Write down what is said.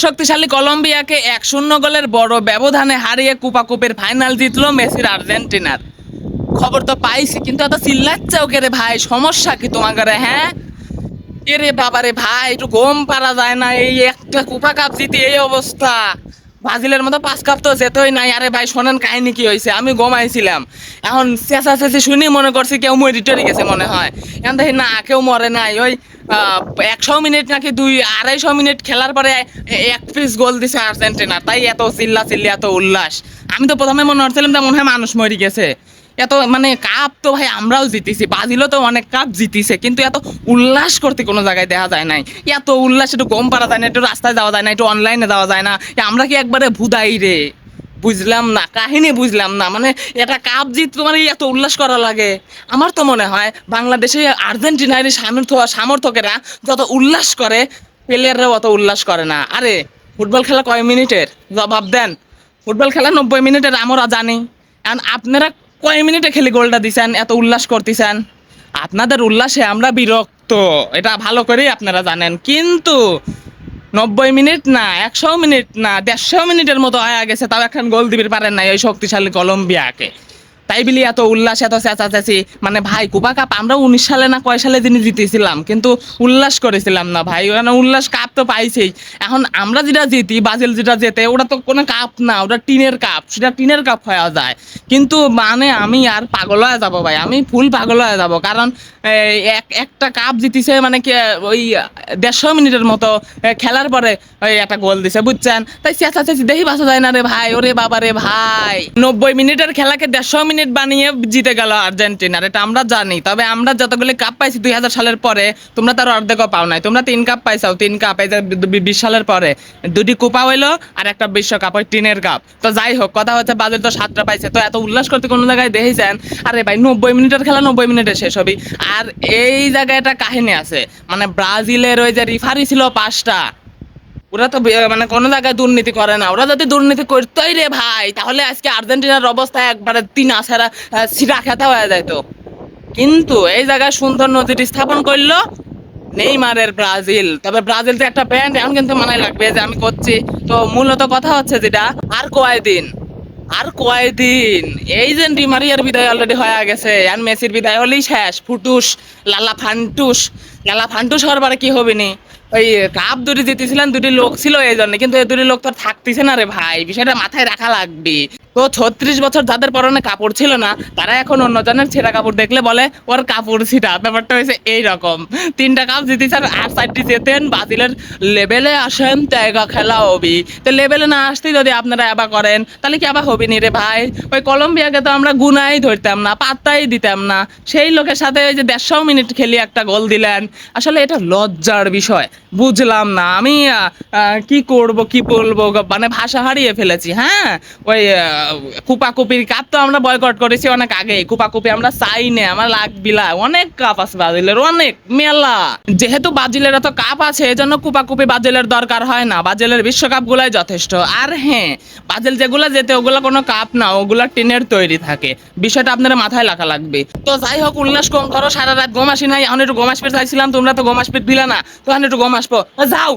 শক্তিশালী কলম্বিয়াকে 1-0 গোলের বড় ব্যবধানে হারিয়ে কুপাকুপের ফাইনাল জিতলো মেসির আর্জেন্টিনার। খবর তো পাইছি, কিন্তু এত চিল্লাচ্ছাও কে রে ভাই? সমস্যা কি তোমাদের? হ্যাঁ এরে বাবারে ভাই, একটু ঘুম পারা যায় না? এই একটা কুপা কাপ জিতে এই অবস্থা। ব্রাজিলের মতো 5 কাপ তো যেতই নাই। আরে ভাই শোনেন কাহিনী কি হয়েছে। আমি ঘুমাইছিলাম, এখন চেঁচা চেঁচি শুনি মনে করছি কেউ মরে টরে গেছে মনে হয়। এখন দেখি না, কেউ মরে নাই। ওই 100 মিনিট নাকি 200-250 মিনিট খেলার পরে এক পিস গোল দিছে আর্জেন্টিনা, তাই এত চিল্লা চিল্লি এত উল্লাস। আমি তো প্রথমে মনে হচ্ছিলাম যে মনে হয় মানুষ মরে গেছে। এত মানে কাপ তো ভাই আমরাও জিতেছি, ব্রাজিলও তো অনেক কাপ জিতিছে, কিন্তু এত উল্লাস করতে কোনো জায়গায় দেখা যায় নাই। এত উল্লাস একটু গম পারা যায় না, একটু রাস্তায় যাওয়া যায় না, একটু অনলাইনে যাওয়া যায় না? আমরা কি একবারে ভুদাই রে? বুঝলাম না কাহিনী, বুঝলাম না। মানে এটা কাপ জিত তোমার এত উল্লাস করা লাগে? আমার তো মনে হয় বাংলাদেশে আর্জেন্টিনার সমর্থকেরা যত উল্লাস করে, প্লেয়াররাও অত উল্লাস করে না। আরে ফুটবল খেলা কয় মিনিটের জবাব দেন? ফুটবল খেলা 90 মিনিটের, আমরা জানি। এখন আপনারা কয় মিনিটে খেলে গোলটা দিছেন, এত উল্লাস করতেছেন? আপনাদের উল্লাসে আমরা বিরক্ত, এটা ভালো করেই আপনারা জানেন। কিন্তু 90 মিনিট না, 100 মিনিট না, 150 মিনিটের মতো হয়ে গেছে, তাও এখন গোল দিতে পারেন না ওই শক্তিশালী কলম্বিয়াকে। তাই বলি এত উল্লাস, এত চেঁচাচেঁচি? মানে ভাই কুপা কাপ আমরা 19 সালে না কয় সালে যিনি জিতেছিলাম, কিন্তু উল্লাস করেছিলাম না ভাই। ওখানে উল্লাস কাপ তো পাইছেই। এখন আমরা যেটা জিতি, ব্রাজিল যেটা জেতে, ওটা তো কোনো কাপ না, ওটা টিনের কাপ, সেটা টিনের কাপ হয়ে যায়। কিন্তু মানে আমি আর পাগল হয়ে যাবো ভাই, আমি ফুল পাগল হয়ে যাবো। কারণ একটা কাপ জিতিছে মানে কি, ওই 150 মিনিটের মতো খেলার পরে ওই একটা গোল দিছে, বুঝছেন? তাই চেঁচাচেঁচি দেখি বাসা যায় না রে ভাই। ওরে বাবা রে ভাই, 90 মিনিটের খেলাকে 150 মিনিট বানিয়ে জিতে গেল আর্জেন্টিনার, এটা আমরা জানি। তবে আমরা যতগুলি কাপ পাইছি 2000 সালের পরে, তোমরা তার অর্ধেকও পাও নাই। তোমরা 3 কাপ পাইছাও, 3 কাপ। এই যে 20 সালের পরে 2টি কোপা হইলো আর একটা বিশ্বকাপ, ওই টিনের কাপ। তো যাই হোক, কথা হচ্ছে ব্রাজিল তো 7টা পাইছে। তো এত উল্লাস করতে কোনো জায়গায় দেখেছেন? আরে ভাই 90 মিনিটের খেলা 90 মিনিটে শেষ হবে। আর এই জায়গায় একটা কাহিনী আছে, মানে ব্রাজিলের ওই যে রেফারি ছিল 5টা, ওরা তো মানে কোনো জায়গায় দুর্নীতি করে না। ওরা যদি দুর্নীতি করতোই রে ভাই, তাহলে আজকে আর্জেন্টিনার অবস্থা একবারে 3 আছাড়া সিরা খেতা হয়ে যেত। কিন্তু এই জায়গায় সুন্দর নজির স্থাপন করলো নেইমারের ব্রাজিল। তবে ব্রাজিল তো একটা ব্যান্ড, এখন কিন্তু মানায় লাগবে যে আমি করছি। তো মূলত কথা হচ্ছে যেটা, আর কয়দিন, আর কয়দিন এই যে ডিমারিয়ার বিদায় অলরেডি হয়ে গেছে, আর মেসির বিদায় হলেই শেষ। ফুটুস, লালা ফান্টুস, লালা ফান্টুস হওয়ার পরে কি হবে নি? ওই কাপ 2টি জিতেছিলেন, 2টি লোক ছিল এই জন্য, কিন্তু এই 2টি লোক তো আর থাকতেছে না রে ভাই, বিষয়টা মাথায় রাখা লাগবে। তো 36 বছর যাদের পরনে কাপড় ছিল না, তারা এখন অন্যজনের ছেঁড়া কাপড় দেখলে বলে ওর কাপড় ছিঁড়া। ব্যাপারটা হয়েছে এইরকম। 3টা কাপ জিতেছেন আর 4টি জেতেন, ব্রাজিলের লেভেলে আসেন জায়গা খেলা হবি। তো লেভেলে না আসতেই যদি আপনারা আবার করেন, তাহলে কি আবার হবি নি রে ভাই? ওই কলম্বিয়াকে তো আমরা গুনাই ধরতাম না, পাত্তাই দিতাম না। সেই লোকের সাথে ওই যে 150 মিনিট খেলি একটা গোল দিলেন। আসলে এটা লজ্জার বিষয়। বুঝলাম না আমি কি করব কি বলবো, মানে ভাষা হারিয়ে ফেলেছি। হ্যাঁ, ওই কুপাকুপির কাপ তো আমরা বয়কট করেছি অনেক আগে। কুপাকুপি আমরা চাই না, আমার লাগবি না। অনেক কাপ আছে ব্রাজিলের, অনেক মেলা। যেহেতু ব্রাজিলের এত কাপ আছে, এজন্য কুপাকুপি ব্রাজিলের দরকার হয় না। ব্রাজিলের বিশ্বকাপ গুলাই যথেষ্ট। আর হ্যাঁ, ব্রাজিল যেগুলা যেতে ওগুলা কোনো কাপ না, ওগুলা টিনের তৈরি থাকে। বিষয়টা আপনারা মাথায় রাখা লাগবে। তো যাই হোক, উল্লাস কম করো। সারা রাত ঘুম আসি নাই, এখন একটু ঘুম আসতে চাইছিলাম, তোমরা তো ঘুম আসতে দিলা না। তো এখন একটু ঘুম আসবো, যাও।